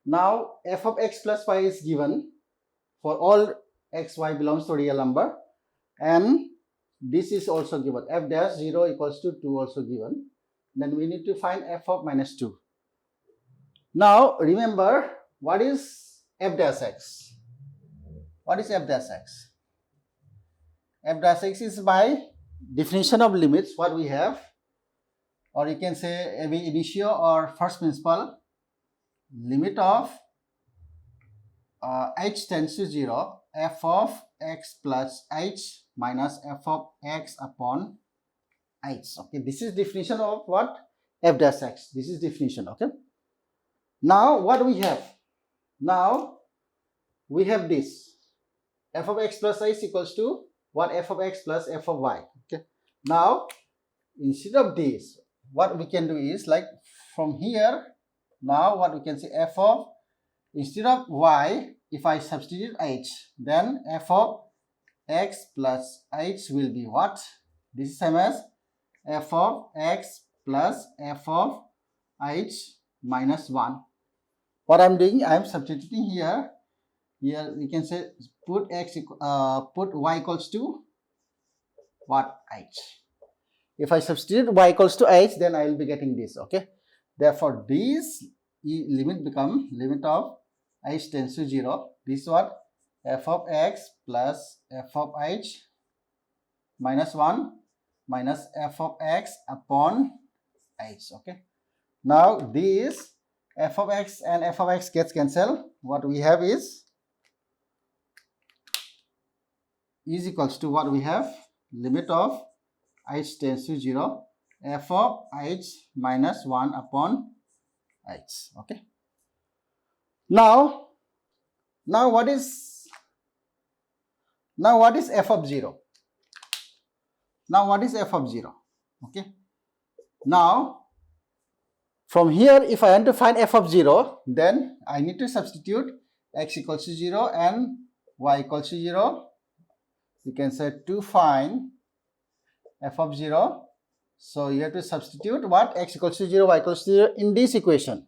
Now f of x plus y is given for all x, y belongs to real number, and this is also given. F dash 0 equals to 2 also given. Then we need to find f of minus 2. Now remember, what is f dash x? What is f dash x? F dash x is by definition of limits what we have, or you can say ab initio or first principle, limit of h tends to 0, f of x plus h minus f of x upon h. Okay, this is definition of what? F dash x. This is definition. Okay. Now what we have? Now we have this f of x plus h equals to what? F of x plus f of y. Okay. Now instead of this, what we can do is like from here. Now what we can say, f of, instead of y, if I substitute h, then f of x plus h will be what? This is same as f of x plus f of h minus 1. What I'm doing, I'm substituting here. Here we can say put y equals to what? H. If I substitute y equals to h, then I will be getting this. Okay. Therefore, this limit become limit of h tends to 0. This is what? F of x plus f of h minus 1 minus f of x upon h. Okay. Now this f of x and f of x gets cancelled. What we have is equals to what we have? Limit of h tends to 0, f of h minus 1 upon h. Okay. Now what is f of 0? Now what is f of 0? Okay. Now from here, if I want to find f of 0, then I need to substitute x equals to 0 and y equals to 0. You can say to find f of 0. So you have to substitute what? X equals to 0, y equals to 0 in this equation.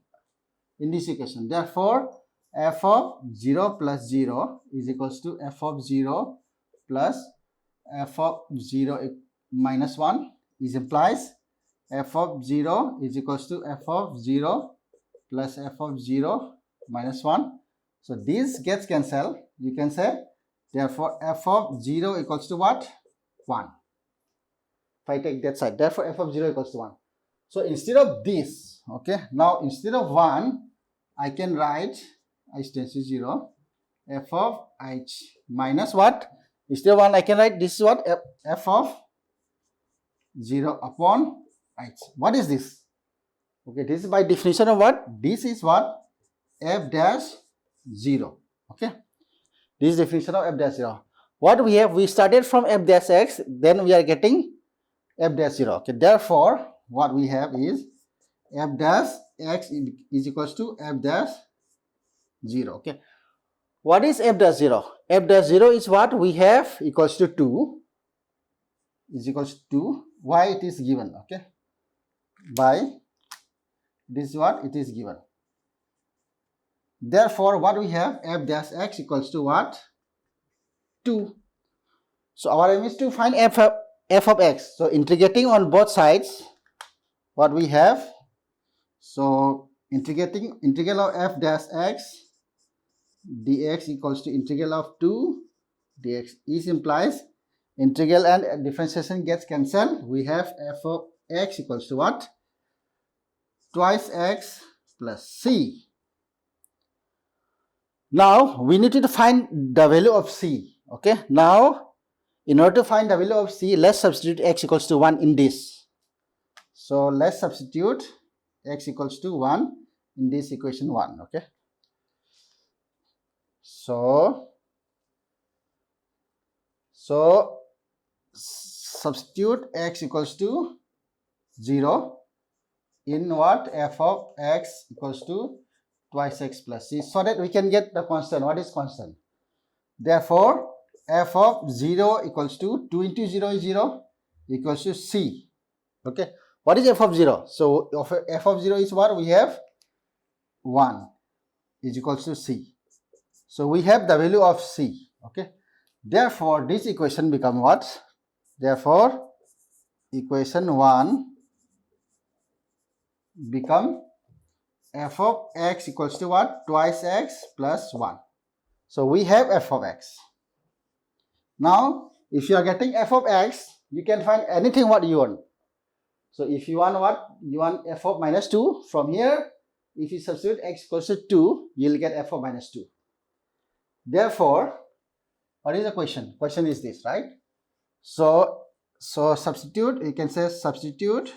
Therefore, f of 0 plus 0 is equals to f of 0 plus f of 0 minus 1, is implies f of 0 is equals to f of 0 plus f of 0 minus 1. So this gets cancelled. You can say therefore f of 0 equals to what? 1. If I take that side, therefore f of 0 equals to 1. So instead of this, okay, now instead of 1, I can write h tends to 0, f of h minus what? Instead of 1, I can write this is what? F of 0 upon h. What is this? Okay, this is by definition of what? This is what? F dash 0. Okay, this is definition of f dash 0. What we have? We started from f dash x, then we are getting f dash 0. Okay, therefore what we have is f dash x is equals to f dash 0. Okay, what is f dash 0? F dash 0 is what we have equals to 2, is equals to 2. Why it is given? Okay, by this is what it is given. Therefore what we have? F dash x equals to what? 2. So our aim is to find f of x. So integrating on both sides, what we have? So integral of f dash x dx equals to integral of 2 dx. Is implies integral and differentiation gets cancelled. We have f of x equals to what? Twice x plus c. Now we need to find the value of c. Okay, now in order to find the value of c, let's substitute x equals to 1 in this. So let's substitute x equals to 1 in this equation 1. Okay, so substitute x equals to 0 in what? F of x equals to twice x plus c, so that we can get the constant. What is constant? Therefore f of 0 equals to 2 into 0 is 0 equals to c. Okay, what is f of 0? So f of 0 is what? We have 1. is equals to C. So we have the value of C. Okay. Therefore, this equation become what? Therefore, equation 1 become f of x equals to what? Twice x plus 1. So we have f of x. Now, if you are getting f of x, you can find anything what you want. So if you want what? You want f of minus 2. From here, if you substitute x equals to 2, you will get f of minus 2. Therefore, what is the question? Question is this, right? So substitute, you can say substitute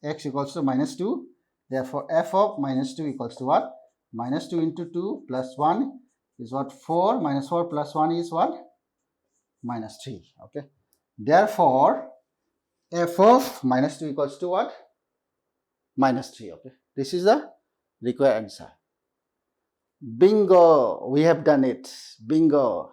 x equals to minus 2. Therefore, f of minus 2 equals to what? Minus 2 into 2 plus 1 is what? 4. Minus 4 plus 1 is what? Minus 3. Okay. Therefore, f of minus 2 equals to what? Minus 3. Okay. This is the required answer. Bingo! We have done it. Bingo!